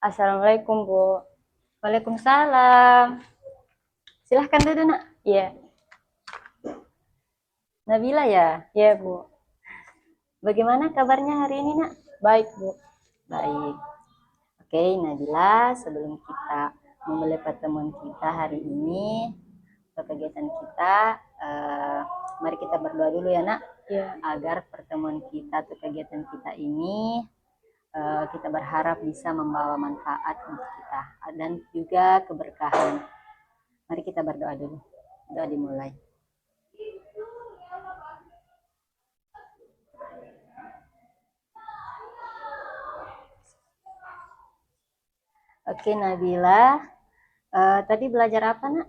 Assalamualaikum, Bu. Waalaikumsalam. Silahkan duduk, Nak. Iya, Nabila ya? iya, Bu. Bagaimana kabarnya hari ini, Nak? Baik, Bu. Baik. Oke, Nabila, sebelum kita memulai pertemuan kita hari ini, atau kegiatan kita, mari kita berdoa dulu ya, Nak. Iya, Agar pertemuan kita atau kegiatan kita ini, kita berharap bisa membawa manfaat untuk kita dan juga keberkahan. Mari kita berdoa dulu. Doa dimulai. Oke, Nabila. Tadi belajar apa, Nak?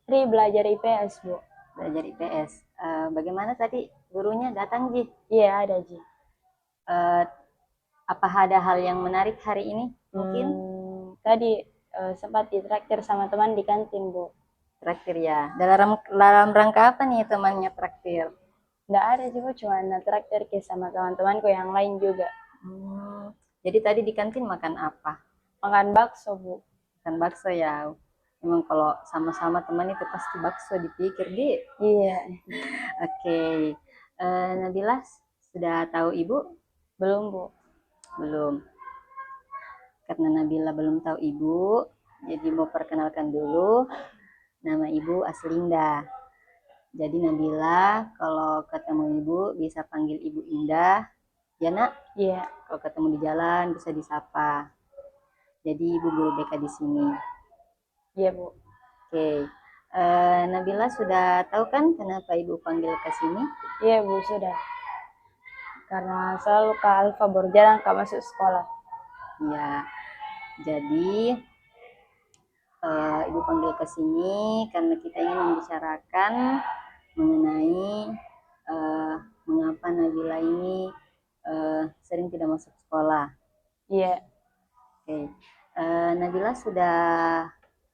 Tri belajar IPS, Bu. Belajar IPS. Bagaimana tadi gurunya datang, Ji? Iya, ada, Ji. Eh, apa ada hal yang menarik hari ini? Mungkin Tadi sempat ditraktir sama teman di kantin, Bu. traktir ya. Dalam rangka apa nih temannya traktir? Nggak ada sih, Bu. Cuma traktir ke sama teman-temanku yang lain juga. Jadi tadi di kantin makan apa? Makan bakso, Bu. Makan bakso ya. Memang kalau sama-sama teman itu pasti bakso dipikir, Di. Iya. Oke. Nabila, sudah tahu Ibu? Belum, Bu. Belum. Karena Nabila belum tahu Ibu, jadi mau perkenalkan dulu. Nama Ibu Aslinda. Jadi Nabila kalau ketemu Ibu bisa panggil Ibu Indah. Ya, Nak? Iya. Kalau ketemu di jalan bisa disapa. Jadi Ibu guru BK di sini. Iya, Bu. Oke. Nabila sudah tahu kan kenapa Ibu panggil ke sini? Iya, Bu, sudah. Karena selalu ke Alfa berjalan ke masuk sekolah. Ya. Jadi Ibu panggil ke sini karena kita ingin membicarakan mengenai mengapa Nabila ini sering tidak masuk sekolah. Iya. Oke. Nabila sudah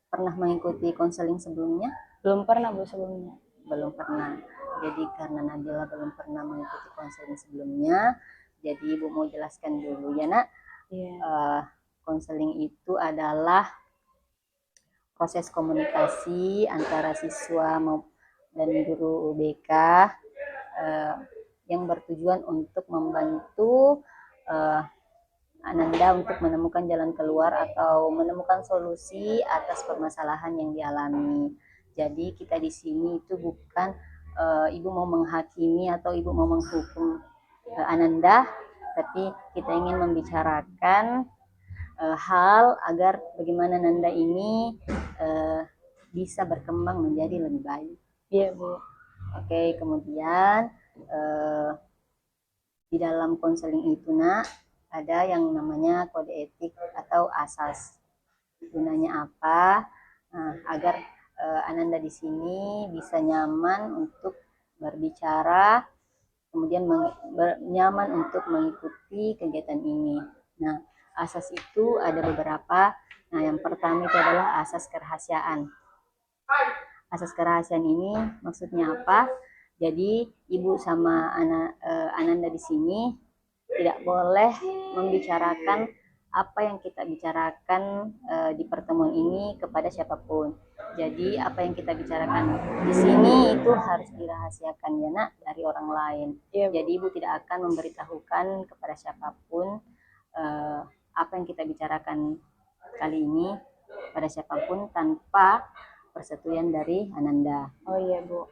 pernah mengikuti konseling sebelumnya? Belum pernah, Bu, sebelumnya. Belum pernah. Jadi karena Nabila belum pernah mengikuti konseling sebelumnya, jadi Ibu mau jelaskan dulu ya, Nak. Iya. Konseling itu adalah proses komunikasi antara siswa dan guru UBK yang bertujuan untuk membantu Ananda untuk menemukan jalan keluar atau menemukan solusi atas permasalahan yang dialami. Jadi kita di sini itu bukan Ibu mau menghakimi atau Ibu mau menghukum Ananda, tapi kita ingin membicarakan hal agar bagaimana Nanda ini bisa berkembang menjadi lebih baik. Iya, Bu. Oke, kemudian di dalam konseling itu, Nak, ada yang namanya kode etik atau asas. Gunanya apa? Nah, agar Ananda di sini bisa nyaman untuk berbicara, kemudian nyaman untuk mengikuti kegiatan ini. Nah, asas itu ada beberapa. Nah, yang pertama itu adalah asas kerahasiaan. Asas kerahasiaan ini maksudnya apa? Jadi ibu sama Ananda di sini tidak boleh membicarakan apa yang kita bicarakan di pertemuan ini kepada siapapun. Jadi apa yang kita bicarakan di sini itu harus dirahasiakan ya, Nak, dari orang lain. Iya, Bu. Jadi ibu tidak akan memberitahukan kepada siapapun apa yang kita bicarakan kali ini pada siapapun tanpa persetujuan dari Ananda. Oh iya, Bu.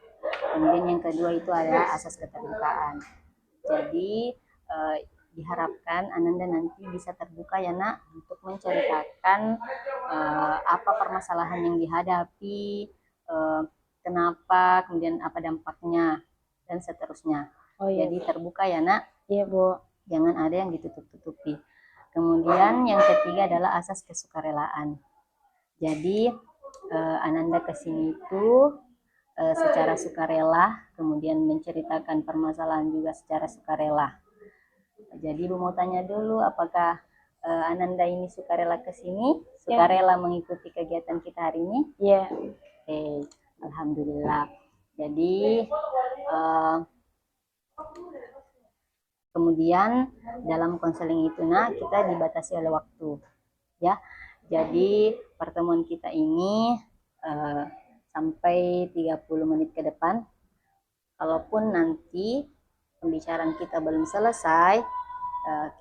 Kemudian yang kedua itu adalah asas keterbukaan. Jadi diharapkan Ananda nanti bisa terbuka ya, Nak, untuk menceritakan apa permasalahan yang dihadapi, kenapa, kemudian apa dampaknya, dan seterusnya. Oh iya. Jadi terbuka ya, Nak. Iya, Bu. Jangan ada yang ditutup-tutupi. Kemudian yang ketiga adalah asas kesukarelaan. Jadi Ananda kesini itu secara sukarela, kemudian menceritakan permasalahan juga secara sukarela. Jadi Ibu mau tanya dulu, apakah Ananda ini sukarela kesini, sukarela mengikuti kegiatan kita hari ini? Iya. Oke, alhamdulillah. Jadi kemudian dalam konseling itu, Nak, kita dibatasi oleh waktu. ya. Jadi pertemuan kita ini sampai 30 menit ke depan. Kalaupun nanti pembicaraan kita belum selesai,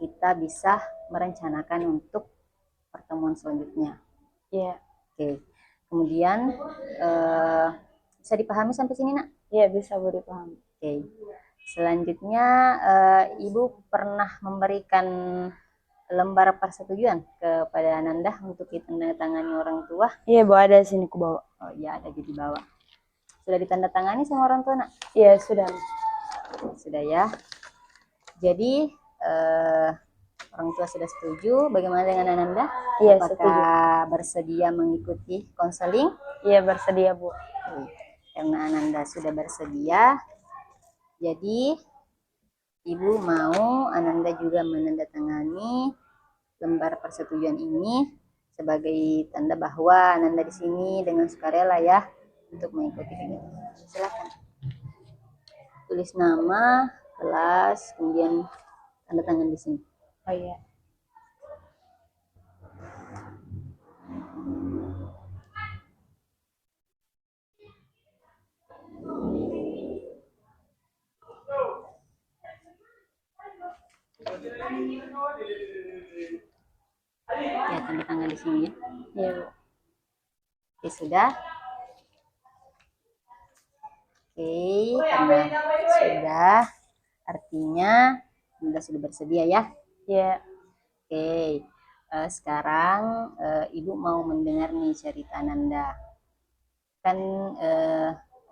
kita bisa merencanakan untuk pertemuan selanjutnya. Iya. Oke. Kemudian bisa dipahami sampai sini, Nak? Iya, bisa Bu dipahami. Oke. Selanjutnya, Ibu pernah memberikan lembar persetujuan kepada Ananda untuk ditandatangani orang tua? Iya Bu, ada sini ku bawa. Oh iya, ada di bawah. Sudah ditandatangani sama orang tua, Nak? Iya, sudah. Sudah ya. Jadi orang tua sudah setuju. Bagaimana dengan Ananda? Iya, Apakah setuju. bersedia mengikuti konseling? Iya, bersedia Bu. Karena Ananda sudah bersedia, jadi Ibu mau Ananda juga menandatangani lembar persetujuan ini sebagai tanda bahwa Ananda di sini dengan sukarela ya untuk mengikuti kegiatan. Silakan tulis nama, kelas, kemudian tanda tangan di sini. Oh iya. Ya, tanda tangan di sini ya. Iya Bu. Oke, sudah. Oke, karena sudah, artinya Anda sudah bersedia ya. Iya. Oke, sekarang Ibu mau mendengar nih cerita Ananda. Kan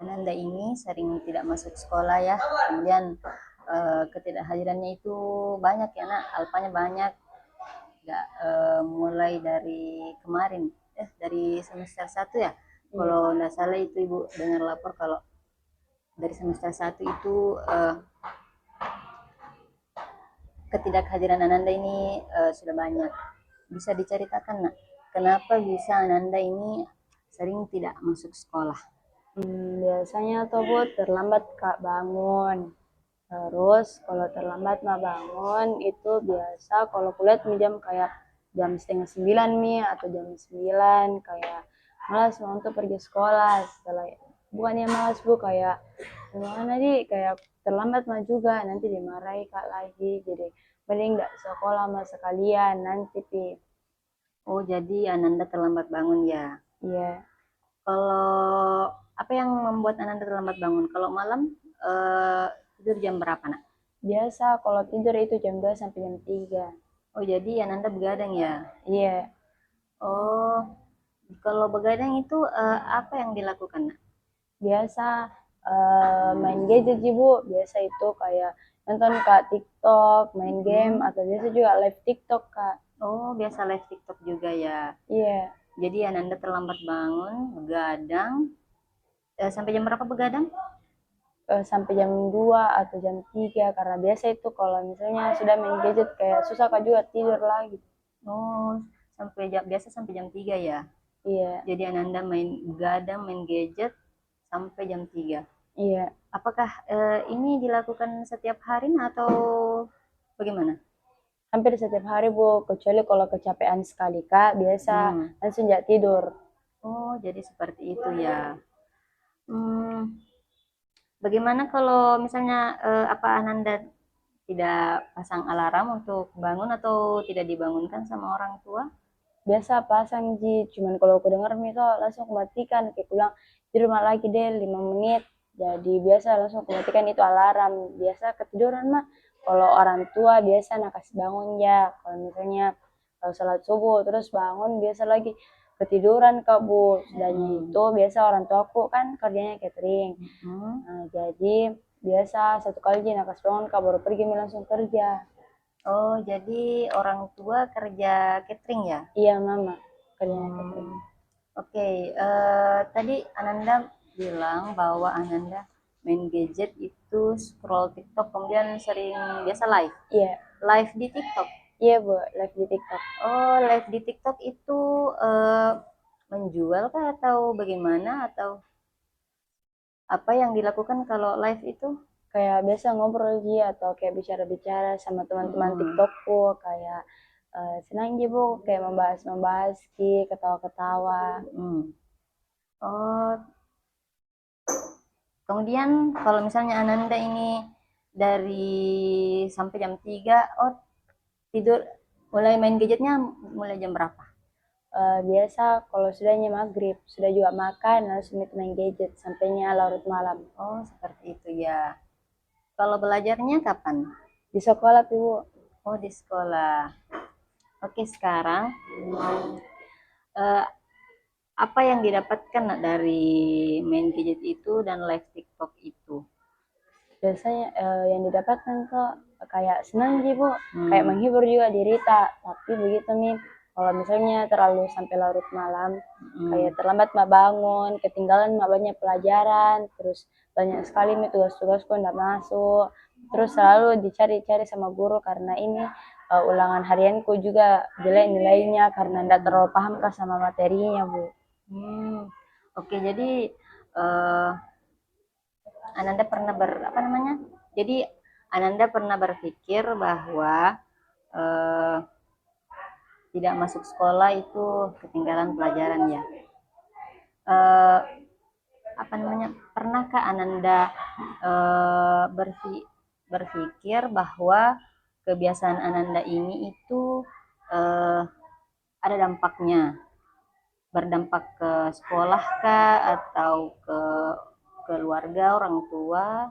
Ananda ini sering tidak masuk sekolah ya, kemudian ketidakhadirannya itu banyak ya Nak, alpanya banyak. Nggak, mulai dari kemarin, dari semester 1 ya. Kalau nggak salah itu Ibu dengar lapor kalau dari semester 1 itu ketidakhadiran Ananda ini sudah banyak. Bisa diceritakan Nak, kenapa bisa Ananda ini sering tidak masuk sekolah? Biasanya tuh Bu terlambat Kak bangun. Terus kalau terlambat mah bangun itu biasa kalau kulihat jam kayak jam setengah 9 nih atau jam 9 kayak malas mau untuk pergi sekolah. Setelah bukannya malas Bu, kayak gimana nih, kayak terlambat mah juga nanti dimarahi Kak lagi, jadi mending nggak sekolah mah sekalian nanti Pi. Oh, jadi Ananda terlambat bangun ya. Iya. Kalau apa yang membuat Ananda terlambat bangun? Kalau malam tidur jam berapa Nak? Biasa kalau tidur itu jam 2 sampai jam 3. Oh, jadi Ananda begadang ya? Iya. Oh, kalau begadang itu apa yang dilakukan Nak? Biasa main gadget sih Bu, biasa itu kayak nonton Kak TikTok, main game, atau biasa juga live TikTok Kak. Oh, biasa live TikTok juga ya. Iya. Jadi Ananda terlambat bangun, begadang. Sampai jam berapa begadang? Sampai jam 2 atau jam 3 karena biasa itu kalau misalnya sudah main gadget kayak susah Kak juga tidur lagi. Oh, biasa sampai jam 3 ya. Iya. Jadi Ananda begadang, main gadget sampai jam 3. Iya. Apakah ini dilakukan setiap hari atau bagaimana? Hampir setiap hari Bu, kecuali kalau kecapean sekali Kak, biasa langsung nggak tidur. Oh, jadi seperti itu ya. Bagaimana kalau misalnya apa Ananda tidak pasang alarm untuk bangun atau tidak dibangunkan sama orang tua? Biasa pasang Ji, cuman kalau aku dengar misal langsung aku matikan, kayak bilang di rumah lagi deh 5 menit. Jadi biasa langsung aku matikan itu alarm. Biasa ketiduran mah kalau orang tua biasa nak kasih bangun ya. Kalau misalnya kalau sholat subuh terus bangun biasa lagi ketiduran Kak Bu. Sudahnya itu biasa orang tua aku kan kerjanya catering. Nah, jadi biasa satu kali nak kasih bangun Kak baru pergi langsung kerja. Oh, jadi orang tua kerja catering ya? Iya Mama, kerjanya catering. Oke, tadi Ananda bilang bahwa Ananda main gadget itu scroll TikTok, kemudian sering biasa live. Iya. Live di TikTok? Iya Bu, live di TikTok. Oh, live di TikTok itu menjual kah atau bagaimana? Atau apa yang dilakukan kalau live itu? Kayak biasa ngobrol aja atau kayak bicara-bicara sama teman-teman TikTokku, kayak senang ji bu kayak membahas ki ketawa-ketawa. Oh, kemudian kalau misalnya Ananda ini dari sampai jam 3, oh tidur mulai main gadgetnya mulai jam berapa? Biasa kalau sudahnya maghrib sudah juga makan langsung itu main gadget sampainya larut malam. Oh, seperti itu ya. Kalau belajarnya kapan? Di sekolah bu. Oh, di sekolah. Oke, sekarang eh, apa yang didapatkan dari main gadget itu dan live TikTok itu? Biasanya yang didapatkan kok kayak senang sih bu, kayak menghibur juga diri tak. Tapi begitu nih, kalau misalnya terlalu sampai larut malam, kayak terlambat mak bangun, ketinggalan mak banyak pelajaran, terus banyak sekali nih tugas-tugasku ndak masuk, terus selalu dicari-cari sama guru karena ini ulangan harianku juga jelek nilainya karena ndak terlalu paham kah sama materinya bu. Oke, jadi Ananda pernah Jadi Ananda pernah berpikir bahwa tidak masuk sekolah itu ketinggalan pelajaran ya. Pernahkah Ananda berpikir bahwa kebiasaan Ananda ini itu ada dampaknya, berdampak ke sekolah kah atau ke keluarga, orang tua?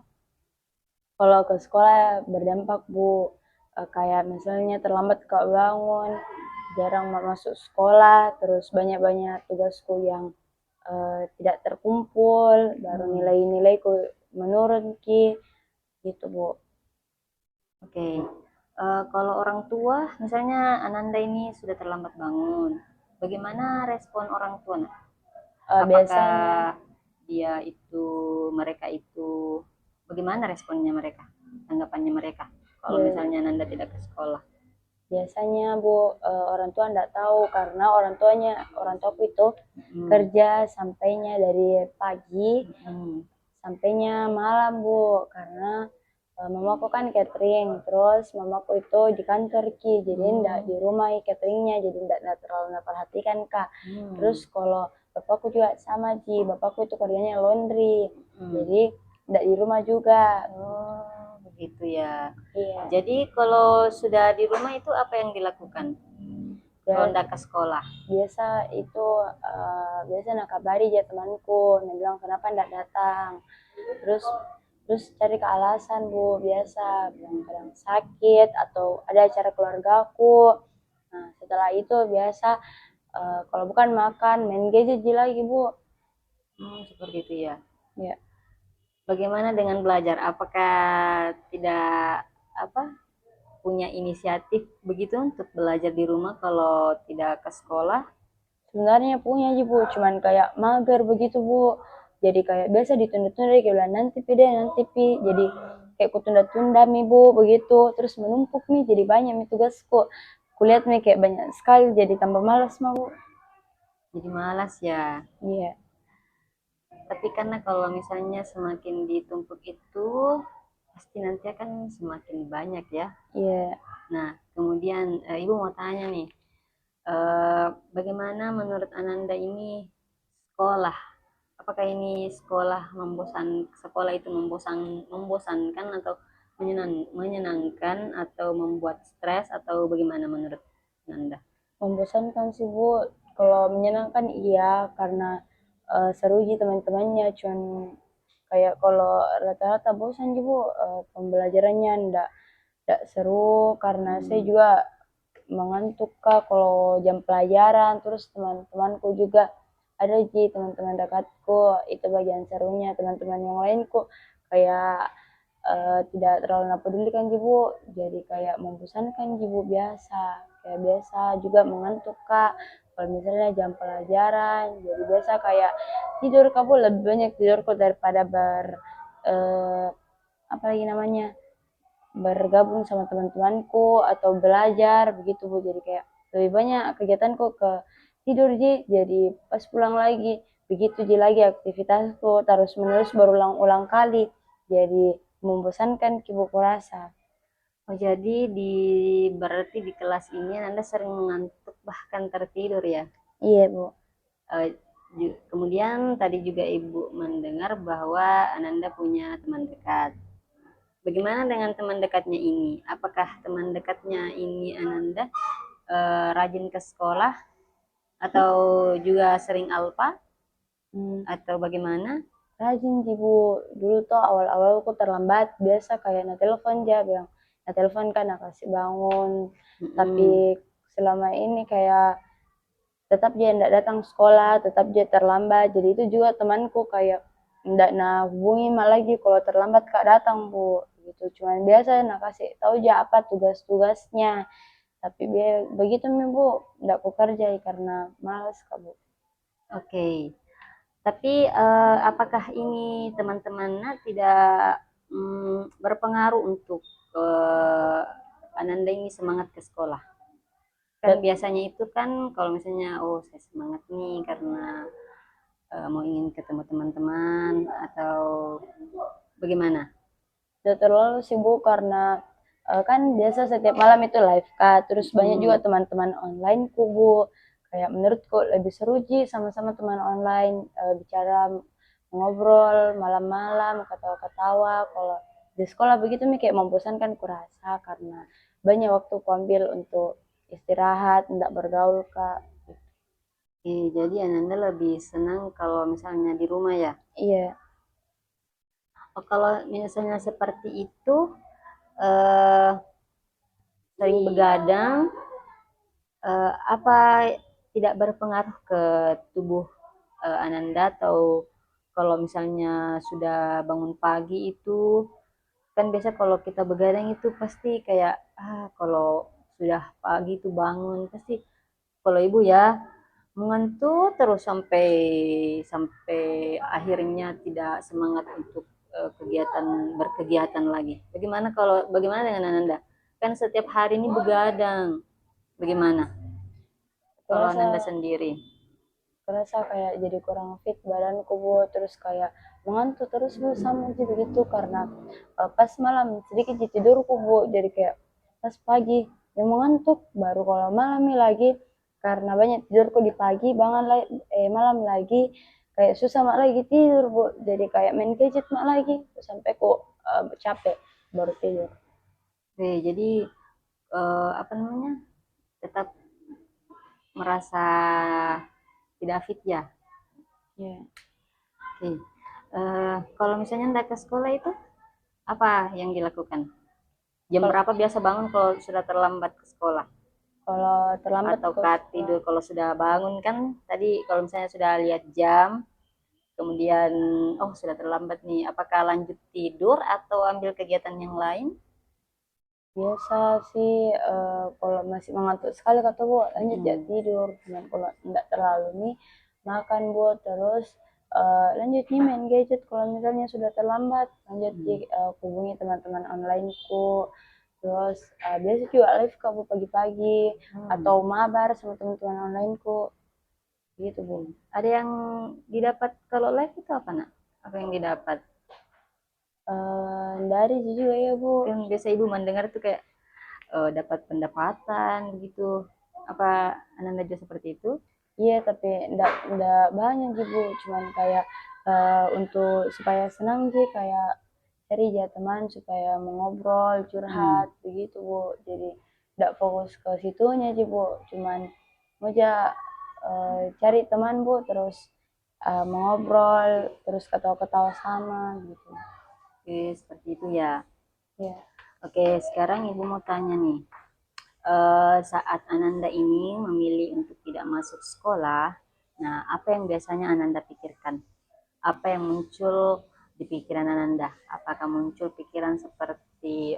Kalau ke sekolah berdampak bu, kayak misalnya terlambat kak bangun, jarang masuk sekolah, terus banyak-banyak tugasku yang tidak terkumpul, baru nilai-nilaiku menurun ki, gitu bu. Oke, kalau orang tua, misalnya Ananda ini sudah terlambat bangun, bagaimana respon orang tua? Biasanya Mereka itu, bagaimana responnya mereka, tanggapannya mereka, kalau ya, misalnya Ananda tidak ke sekolah? biasanya bu orang tua nggak tahu karena orang tuaku itu kerja sampainya dari pagi sampainya malam bu, karena mamaku kan catering, terus mamaku itu di kantor ki, jadi ndak di rumah cateringnya, jadi ndak terlalu perhatikan kak. Terus kalau bapakku juga sama ji, bapakku itu kerjanya laundry, jadi ndak di rumah juga. Oh, begitu ya. Iya. Jadi kalau sudah di rumah itu apa yang dilakukan? Kalau ndak ke sekolah? Biasa itu biasa nak kabari aja temanku, dia bilang kenapa ndak datang. Terus cari ke alasan bu, biasa bilang kadang sakit atau ada acara keluargaku. Nah setelah itu biasa kalau bukan makan main gadget lagi bu. Seperti itu ya. Ya. Bagaimana dengan belajar? Apakah tidak punya inisiatif begitu untuk belajar di rumah kalau tidak ke sekolah? Sebenarnya punya aja bu, cuman kayak mager begitu bu. Jadi kayak biasa ditunda-tunda, kayak bilang nanti pi deh, nanti pi. Jadi kayak ku tunda-tunda mi bu begitu, terus menumpuk nih jadi banyak mi tugasku. Kulihat nih kayak banyak sekali, jadi tambah malas mah bu. Jadi malas ya. Iya. Tapi karena kalau misalnya semakin ditumpuk itu pasti nanti akan semakin banyak ya. Iya. Nah, kemudian Ibu mau tanya nih, bagaimana menurut Ananda ini sekolah? Apakah ini sekolah itu membosankan atau menyenangkan atau membuat stres atau bagaimana menurut Ananda? Membosankan sih bu, kalau menyenangkan iya karena seru sih teman-temannya, cuman kayak kalau rata-rata bosan sih bu, pembelajarannya ndak seru karena saya juga mengantuk kak kalau jam pelajaran, terus teman-temanku juga ada sih teman-teman dekatku itu bagian serunya, teman-teman yang lainku kayak tidak terlalu peduli kan ibu, jadi kayak membosankan ibu, biasa kayak biasa juga mengantuk kak kalau misalnya jam pelajaran, jadi biasa kayak tidur kamu lebih banyak tidurku daripada apa lagi namanya bergabung sama teman-temanku atau belajar begitu bu, jadi kayak lebih banyak kegiatanku ke tidur ji, jadi pas pulang lagi begitu ji lagi aktivitasku terus menerus berulang-ulang kali, jadi membosankan kibuku rasa. Oh, jadi berarti di kelas ini Anda sering mengantuk bahkan tertidur ya? Iya Bu. Eh, Kemudian tadi juga Ibu mendengar bahwa Ananda punya teman dekat. Bagaimana dengan teman dekatnya ini? Apakah teman dekatnya ini Ananda rajin ke sekolah atau juga sering alpa Hmm, atau bagaimana? rajin sih Bu. Dulu tuh awal-awal aku terlambat, biasa kayak na telepon aja bilang, na telepon kan nak kasih bangun. Tapi Mm-mm. selama ini kayak tetap dia tidak datang sekolah, tetap dia terlambat. Jadi itu juga temanku kayak tidak na hubungi malah lagi kalau terlambat kak datang Bu. Gitu. Cuman biasa nak kasih tahu aja apa tugas-tugasnya. Tapi begitu nih Bu, tidak aku kerjai karena malas kak Bu. Oke. Tapi apakah ini teman-temannya tidak berpengaruh untuk Ananda ini semangat ke sekolah? Kan Dan biasanya itu kan kalau misalnya oh saya semangat nih karena mau ingin ketemu teman-teman atau bagaimana? tidak terlalu sibuk karena kan biasa setiap malam itu live kak. Terus banyak juga Hmm. teman-teman online kubu. Kayak menurutku lebih seru sih sama-sama teman online bicara ngobrol malam-malam ketawa-ketawa. Kalau di sekolah begitu nih kayak membosankan kurasa karena banyak waktu ku ambil untuk istirahat, tidak bergaul kak. Jadi Ananda lebih senang kalau misalnya di rumah ya. Iya, Oh, kalau misalnya seperti itu eh, sering begadang, apa tidak berpengaruh ke tubuh Ananda atau kalau misalnya sudah bangun pagi itu kan biasa kalau kita begadang itu pasti kayak kalau sudah pagi itu bangun pasti kalau ibu ya mengantuk terus sampai sampai akhirnya tidak semangat untuk kegiatan berkegiatan lagi. Bagaimana dengan Ananda? Kan setiap hari ini begadang. Bagaimana kalau kurasa Ananda sendiri? kerasa kayak jadi kurang fit badanku bu, terus kayak mengantuk terus bu sama aja begitu karena pas malam sedikit di tidurku bu, jadi kayak pas pagi yang mengantuk baru kalau malam nih lagi karena banyak tidurku di pagi bangun malam lagi kayak susah mak lagi tidur bu, jadi kayak main gadget mak lagi sampai kok capek baru tidur. Oke, jadi apa namanya tetap merasa tidak fit ya. Ya. Oke. Kalau misalnya hendak ke sekolah itu apa yang dilakukan? Jam Kalau berapa biasa bangun kalau sudah terlambat ke sekolah? kalau terlambat ke Ataukah sekolah, tidur kalau sudah bangun kan tadi kalau misalnya sudah lihat jam, kemudian oh sudah terlambat nih, apakah lanjut tidur atau ambil kegiatan yang lain? biasa sih kalau masih mengantuk sekali kata bu lanjut ya Mm-mm. tidur, dan kalau tidak terlalu nih makan bu, terus lanjut nih main gadget. Kalau misalnya sudah terlambat lanjut Mm-mm. hubungi teman-teman onlineku, terus biasa juga live kak bu pagi-pagi Hmm. atau mabar sama teman-teman onlineku gitu bu. Ada yang didapat kalau live itu apa nak? Apa yang didapat? Dari juga ya bu. Kan biasa ibu mendengar tuh kayak dapat pendapatan gitu. Apa Ananda juga seperti itu? Iya, tapi ndak banyak sih Bu, cuman kayak untuk supaya senang sih kayak cari ya teman supaya mengobrol, Hmm. curhat begitu Bu. Jadi ndak fokus ke situnya sih Bu, cuman mau aja cari teman Bu, terus mengobrol, terus ketawa-ketawa sama gitu. Oke, seperti itu ya. Ya, Oke, sekarang ibu mau tanya nih. Saat Ananda ini memilih untuk tidak masuk sekolah, nah apa yang biasanya Ananda pikirkan? Apa yang muncul di pikiran Ananda? Apakah muncul pikiran seperti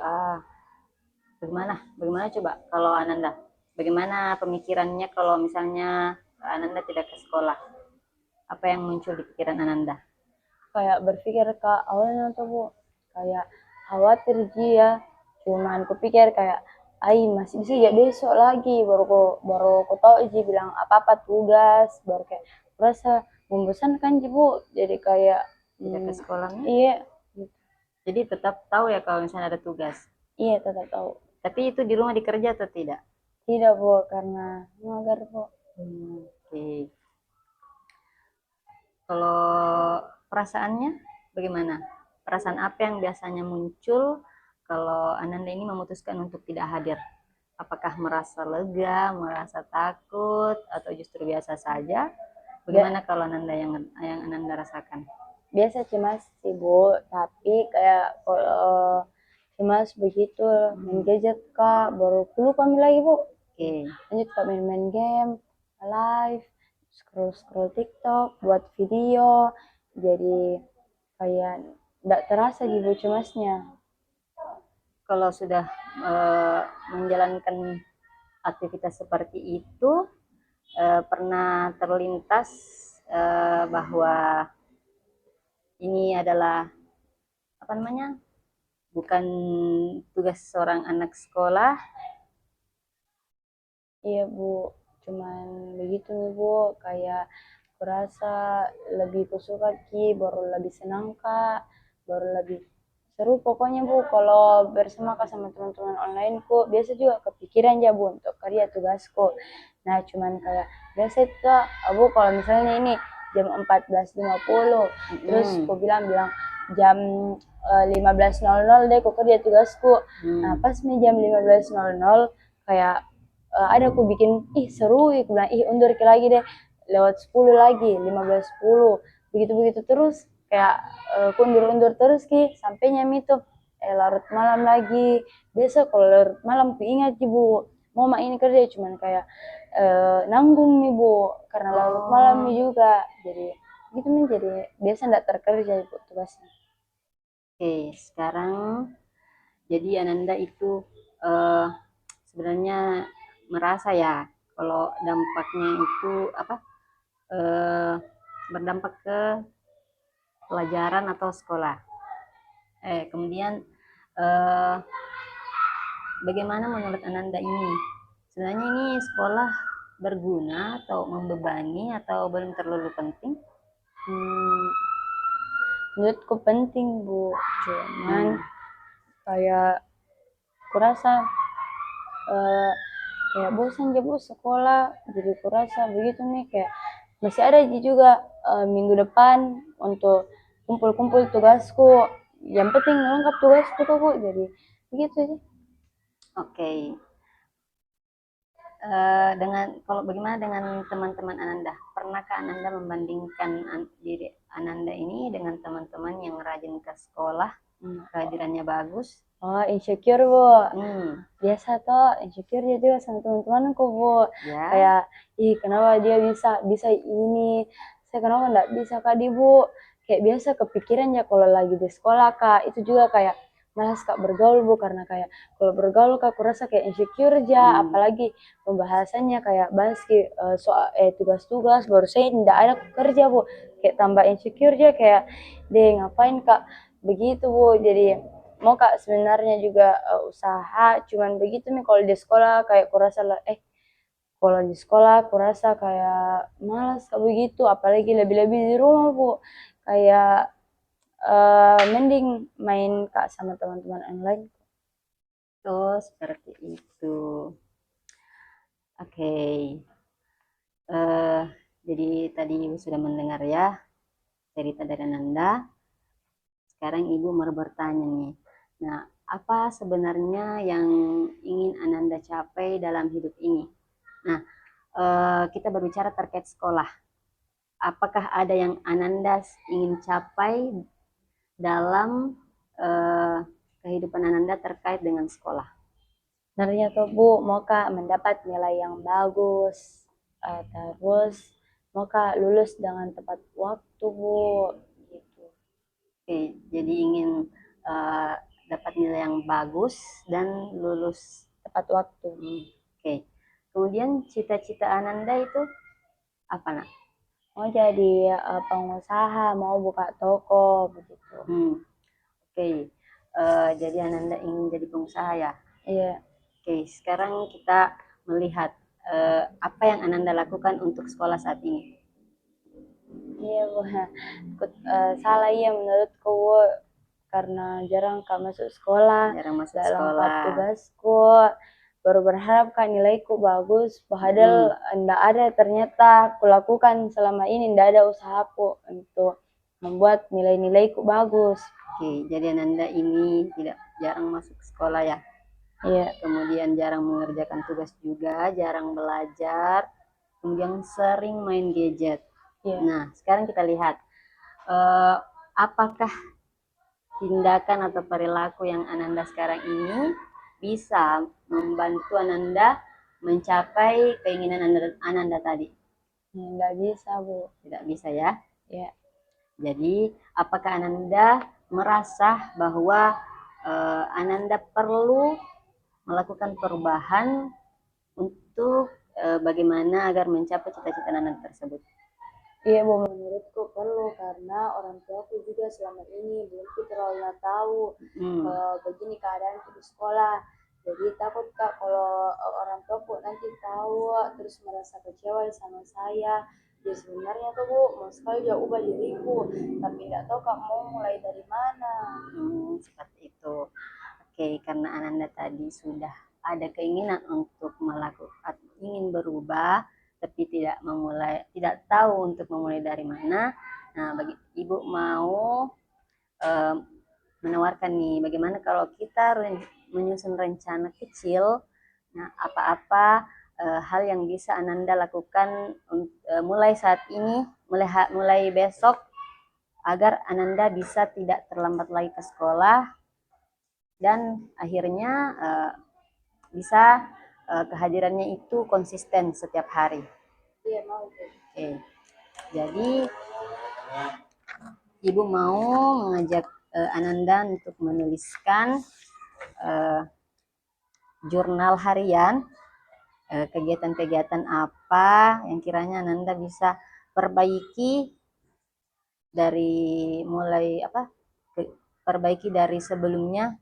bagaimana? Bagaimana coba kalau Ananda? Bagaimana pemikirannya kalau misalnya Ananda tidak ke sekolah? Apa yang muncul di pikiran Ananda? kayak berpikir Kak awalnya tuh Bu, kayak khawatir Ji ya, cuman kupikir kayak ai masih bisa ya besok lagi, baru ku tahu Ji bilang apa-apa tugas, baru kayak merasa membosankan Ji Bu, jadi kayak Tidak ke sekolahnya? iya Jadi tetap tahu ya kalau misalnya ada tugas. Iya, tetap tahu. Tapi itu di rumah dikerja atau tidak? Tidak, Bu, karena mager, Bu. Oke. Kalau perasaannya bagaimana? Perasaan apa yang biasanya muncul kalau Ananda ini memutuskan untuk tidak hadir? Apakah merasa lega, merasa takut, atau justru biasa saja? Bagaimana kalau Ananda yang Ananda rasakan? Biasa cemas sih, Bu, tapi kayak kalau cemas begitu main gadget Kak, baru dulu kami lagi, Bu. Oke. Lanjut Kak main-main game, live, scroll-scroll TikTok, buat video. Jadi kayak tidak terasa gitu cemasnya. Kalau sudah menjalankan aktivitas seperti itu, pernah terlintas bahwa ini adalah apa namanya, bukan tugas seorang anak sekolah. Iya Bu, cuman begitu nih Bu, kayak kurasa lebih kusuka ki, baru lebih senang Kak, baru lebih seru pokoknya Bu, kalau bersama Kak sama teman-teman online ku, biasa juga kepikiran ya Bu untuk kerja tugasku. Nah cuman kayak biasa itu Kak, Bu kalau misalnya ini jam 14.50, terus ku bilang jam 15.00 deh ku kerja tugasku. Nah pas nih jam 15.00 kayak ada aku bikin seru, aku bilang undur ke lagi deh lewat 10 lagi 15.10 begitu-begitu terus kayak aku undur-undur terus ki sampainya itu larut malam lagi. Biasa kalau larut malam ku ingat Bu mau mak ini kerja cuman kayak nanggung nih Bu karena larut malam nih juga, jadi gitu nih, jadi biasa nggak terkerja Bu tugasnya. Oke, sekarang jadi Ananda itu eh, sebenarnya merasa ya kalau dampaknya itu apa, eh, berdampak ke pelajaran atau sekolah. Kemudian eh, bagaimana menurut Ananda ini? Sebenarnya ini sekolah berguna atau membebani atau belum terlalu penting? Hmm, menurutku penting Bu, cuman kayak kurasa kayak bosan aja Bu sekolah, jadi kurasa begitu nih kayak masih ada juga minggu depan untuk kumpul-kumpul tugasku, yang penting lengkap tugasku tuh Bu, jadi begitu sih. Oke. Dengan kalau bagaimana dengan teman-teman Ananda? Pernahkah Ananda membandingkan diri Ananda ini dengan teman-teman yang rajin ke sekolah, kehadirannya bagus? Oh insecure Bu, biasa tuh insecure dia juga sama teman-temanku Bu, Ya. kayak kenapa dia bisa bisa ini, saya kenapa nggak bisa Kak di Bu, kayak biasa kepikiran ya kalau lagi di sekolah Kak, itu juga kayak malas Kak bergaul Bu, karena kayak kalau bergaul Kak aku rasa kayak insecure aja, apalagi pembahasannya kayak bahas soal tugas-tugas baru saya tidak ada kerja Bu, kayak tambah insecure aja kayak deh ngapain Kak begitu Bu. Jadi mau Kak sebenarnya juga usaha, cuman begitu nih kalau di sekolah kayak kurasa kalau di sekolah kurasa kayak malas Kak begitu, apalagi lebih-lebih di rumah Bu, kayak mending main Kak sama teman-teman online. Oh, seperti itu. Oke. Eh, jadi tadi Ibu sudah mendengar ya cerita dari Ananda. Sekarang Ibu mau bertanya nih. Nah, apa sebenarnya yang ingin Ananda capai dalam hidup ini? Nah, kita berbicara terkait sekolah. Apakah ada yang Ananda ingin capai dalam eh, kehidupan Ananda terkait dengan sekolah? Sebenarnya tuh Bu, mau Kak mendapat nilai yang bagus, terus mau Kak lulus dengan tepat waktu Bu, gitu. Oke, jadi ingin eh, dapat nilai yang bagus dan lulus Tepat waktu. Oke. Kemudian cita-cita Ananda itu apa, Nak? Mau jadi pengusaha, mau buka toko begitu. Oke. Jadi Ananda ingin jadi pengusaha ya? Iya. Oke, sekarang kita melihat apa yang Ananda lakukan untuk sekolah saat ini. Iya Bu, salah iya menurutku Bu, karena jarang Kak masuk sekolah, jarang masuk gak lengkap sekolah. tugasku. Baru berharap Kak nilaiku bagus, padahal ndak ada ternyata aku lakukan selama ini, ndak ada usahaku untuk membuat nilai-nilaiku bagus. Oke, jadi Ananda ini tidak jarang masuk sekolah ya. Iya. Kemudian jarang mengerjakan tugas juga, jarang belajar, kemudian sering main gadget. Iya. Nah, sekarang kita lihat apakah tindakan atau perilaku yang Ananda sekarang ini bisa membantu Ananda mencapai keinginan Ananda tadi? Nggak bisa, Bu. Tidak bisa ya? Ya. Jadi, apakah Ananda merasa bahwa Ananda perlu melakukan perubahan untuk bagaimana agar mencapai cita-cita Ananda tersebut? Iya, Bu, menurutku perlu karena orang tuaku juga selama ini belum terlalu tahu kalau begini keadaan di sekolah. Jadi takut Kak kalau orang tuaku nanti tahu terus merasa kecewa sama saya. Ya sebenarnya tuh Bu, mau sekali dia ubah diriku, tapi nggak tahu Kak mau mulai dari mana. Seperti itu. Oke, karena Ananda tadi sudah ada keinginan untuk melakukan, ingin berubah, tapi tidak tahu untuk memulai dari mana. Nah, bagi Ibu mau menawarkan nih, bagaimana kalau kita menyusun rencana kecil, nah apa-apa hal yang bisa Ananda lakukan mulai saat ini, mulai besok, agar Ananda bisa tidak terlambat lagi ke sekolah, dan akhirnya bisa kehadirannya itu konsisten setiap hari. Iya, mau. Oke. Jadi Ibu mau mengajak Ananda untuk menuliskan jurnal harian, kegiatan-kegiatan apa yang kiranya Ananda bisa perbaiki dari perbaiki dari sebelumnya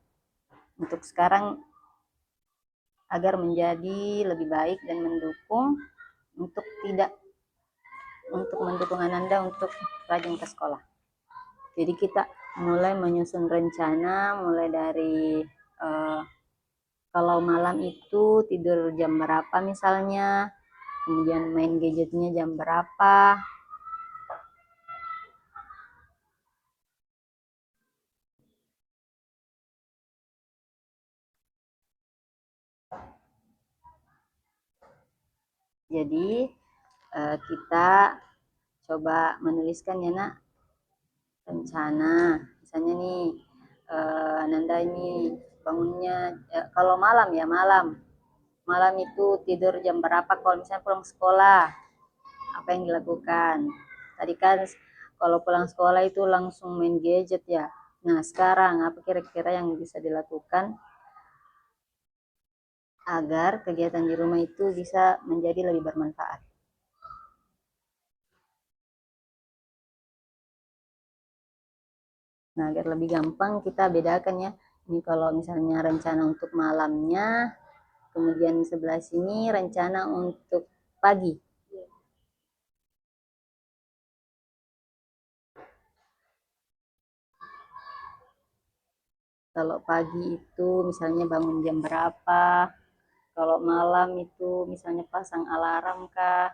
untuk sekarang agar menjadi lebih baik dan mendukung Ananda untuk rajin ke sekolah. Jadi kita mulai menyusun rencana, mulai dari kalau malam itu tidur jam berapa misalnya, kemudian main gadgetnya jam berapa. Jadi kita coba menuliskan ya nak, rencana. Misalnya nih, Nanda ini bangunnya kalau malam ya malam itu tidur jam berapa, kalau misalnya pulang sekolah apa yang dilakukan. Tadi kan kalau pulang sekolah itu langsung main gadget ya. Nah sekarang apa kira-kira yang bisa dilakukan agar kegiatan di rumah itu bisa menjadi lebih bermanfaat? Nah, agar lebih gampang kita bedakan ya. Ini kalau misalnya rencana untuk malamnya, kemudian sebelah sini rencana untuk pagi. Kalau pagi itu misalnya bangun jam berapa, kalau malam itu misalnya pasang alarm kah.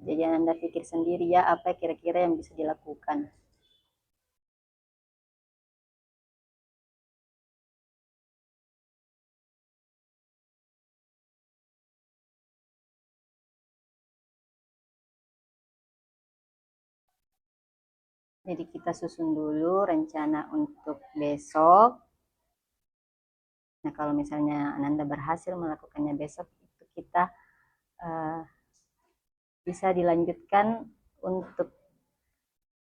Jadi Anda pikir sendiri ya apa kira-kira yang bisa dilakukan. Jadi kita susun dulu rencana untuk besok. Nah kalau misalnya Ananda berhasil melakukannya besok, itu kita bisa dilanjutkan untuk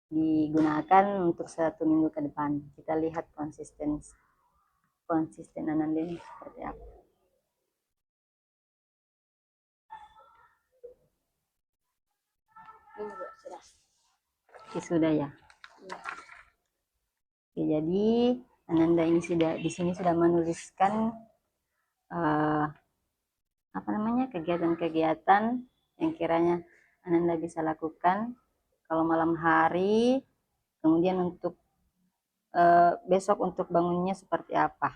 digunakan untuk 1 minggu ke depan. Kita lihat konsisten Ananda ini seperti apa. Oke, sudah ya. Oke, jadi Ananda ini di sini sudah menuliskan apa namanya, kegiatan-kegiatan yang kiranya Ananda bisa lakukan kalau malam hari, kemudian untuk besok untuk bangunnya seperti apa.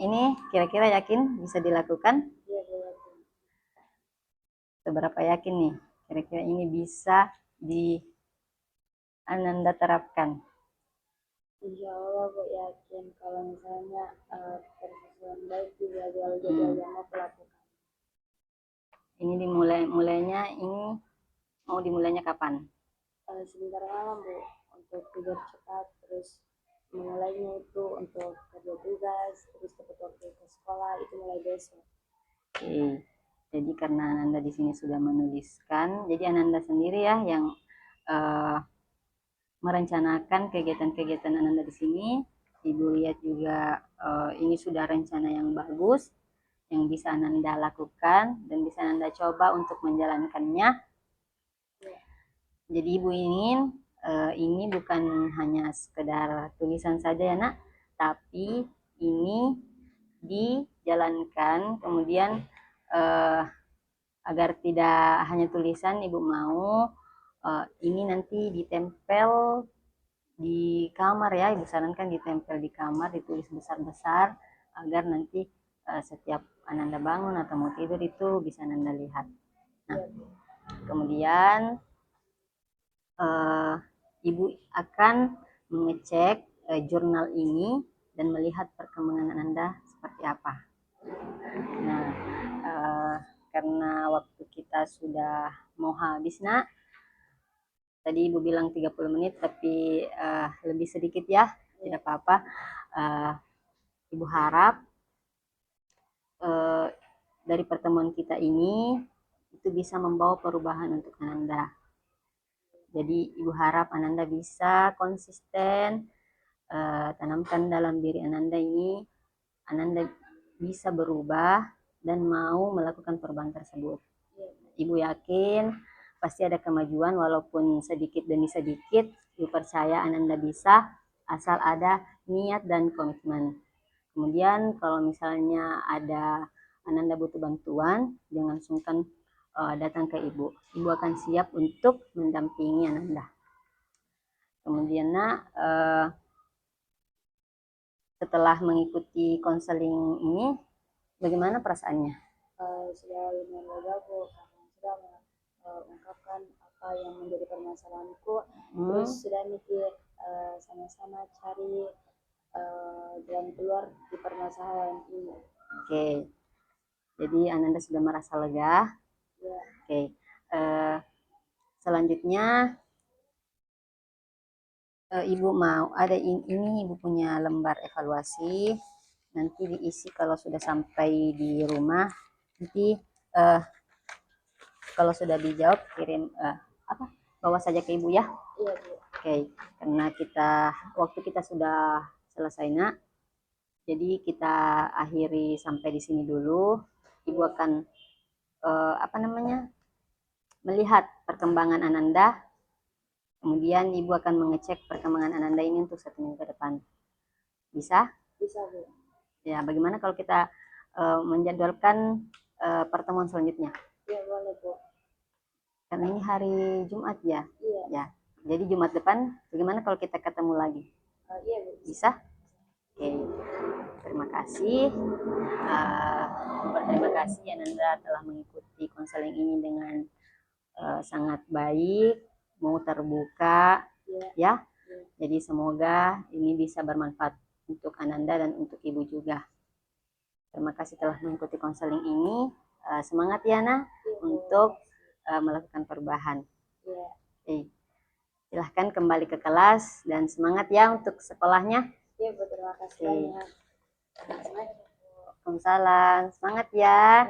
Ini kira-kira yakin bisa dilakukan? Seberapa yakin nih kira-kira ini bisa di Ananda terapkan? Insya Allah Bu yakin kalau misalnya persesuaian baik juga jadwal yang mau aku lakukan. Ini mulainya ini mau dimulainya kapan? Sebentar malam Bu, untuk tidur cepat, terus memulainya itu untuk kerja tugas, terus cepat waktu ke sekolah itu mulai besok. Oke. Jadi karena Ananda di sini sudah menuliskan, jadi Ananda sendiri ya yang merencanakan kegiatan-kegiatan Ananda di sini. Ibu lihat juga ini sudah rencana yang bagus yang bisa Ananda lakukan dan bisa Ananda coba untuk menjalankannya. Jadi Ibu ingin ini bukan hanya sekedar tulisan saja ya Nak, tapi ini dijalankan kemudian agar tidak hanya tulisan. Ibu mau ini nanti ditempel di kamar ya, Ibu sarankan ditempel di kamar, ditulis besar-besar agar nanti setiap Ananda bangun atau mau tidur itu bisa Ananda lihat. Nah, kemudian Ibu akan mengecek jurnal ini dan melihat perkembangan Ananda seperti apa. Nah, karena waktu kita sudah mau habis Nak, tadi Ibu bilang 30 menit tapi lebih sedikit ya, tidak apa-apa. Ibu harap dari pertemuan kita ini itu bisa membawa perubahan untuk Ananda. Jadi Ibu harap Ananda bisa konsisten, tanamkan dalam diri Ananda ini, Ananda bisa berubah dan mau melakukan perubahan tersebut. Ibu yakin pasti ada kemajuan walaupun sedikit demi sedikit. Ibu percaya Ananda bisa asal ada niat dan komitmen. Kemudian kalau misalnya ada Ananda butuh bantuan, jangan sungkan datang ke Ibu. Ibu akan siap untuk mendampingi Ananda. Kemudian Nak, setelah mengikuti konseling ini, bagaimana perasaannya? Sudah lumayan lega Bu, karena sudah mengungkapkan apa yang menjadi permasalahanku, terus sudah mikir sama-sama cari jalan keluar di permasalahan ini. Oke, jadi Ananda sudah merasa lega. Ya. Oke, selanjutnya Ibu mau ada ini Ibu punya lembar evaluasi, nanti diisi kalau sudah sampai di rumah, nanti kalau sudah dijawab kirim bawa saja ke Ibu ya. Iya Bu. Oke, karena waktu kita sudah selesai Nak, jadi kita akhiri sampai di sini dulu. Ibu akan melihat perkembangan Ananda. Kemudian Ibu akan mengecek perkembangan Ananda ini untuk 1 minggu ke depan. Bisa? Bisa Bu. Ya, bagaimana kalau kita menjadwalkan pertemuan selanjutnya? Iya boleh Bu. Karena ini hari Jumat ya. Iya. Ya. Jadi Jumat depan bagaimana kalau kita ketemu lagi? Iya Bu. Bisa? Oke. Terima kasih. Berterima kasih Ananda telah mengikuti konseling ini dengan sangat baik, mau terbuka, ya. Jadi semoga ini bisa bermanfaat untuk Ananda dan untuk Ibu juga. Terima kasih telah mengikuti konseling ini. Semangat ya Ana untuk melakukan perubahan. Silahkan kembali ke kelas dan semangat ya untuk sekolahnya. Iya Bu, terima kasih banyak. Waalaikumsalam. Semangat ya.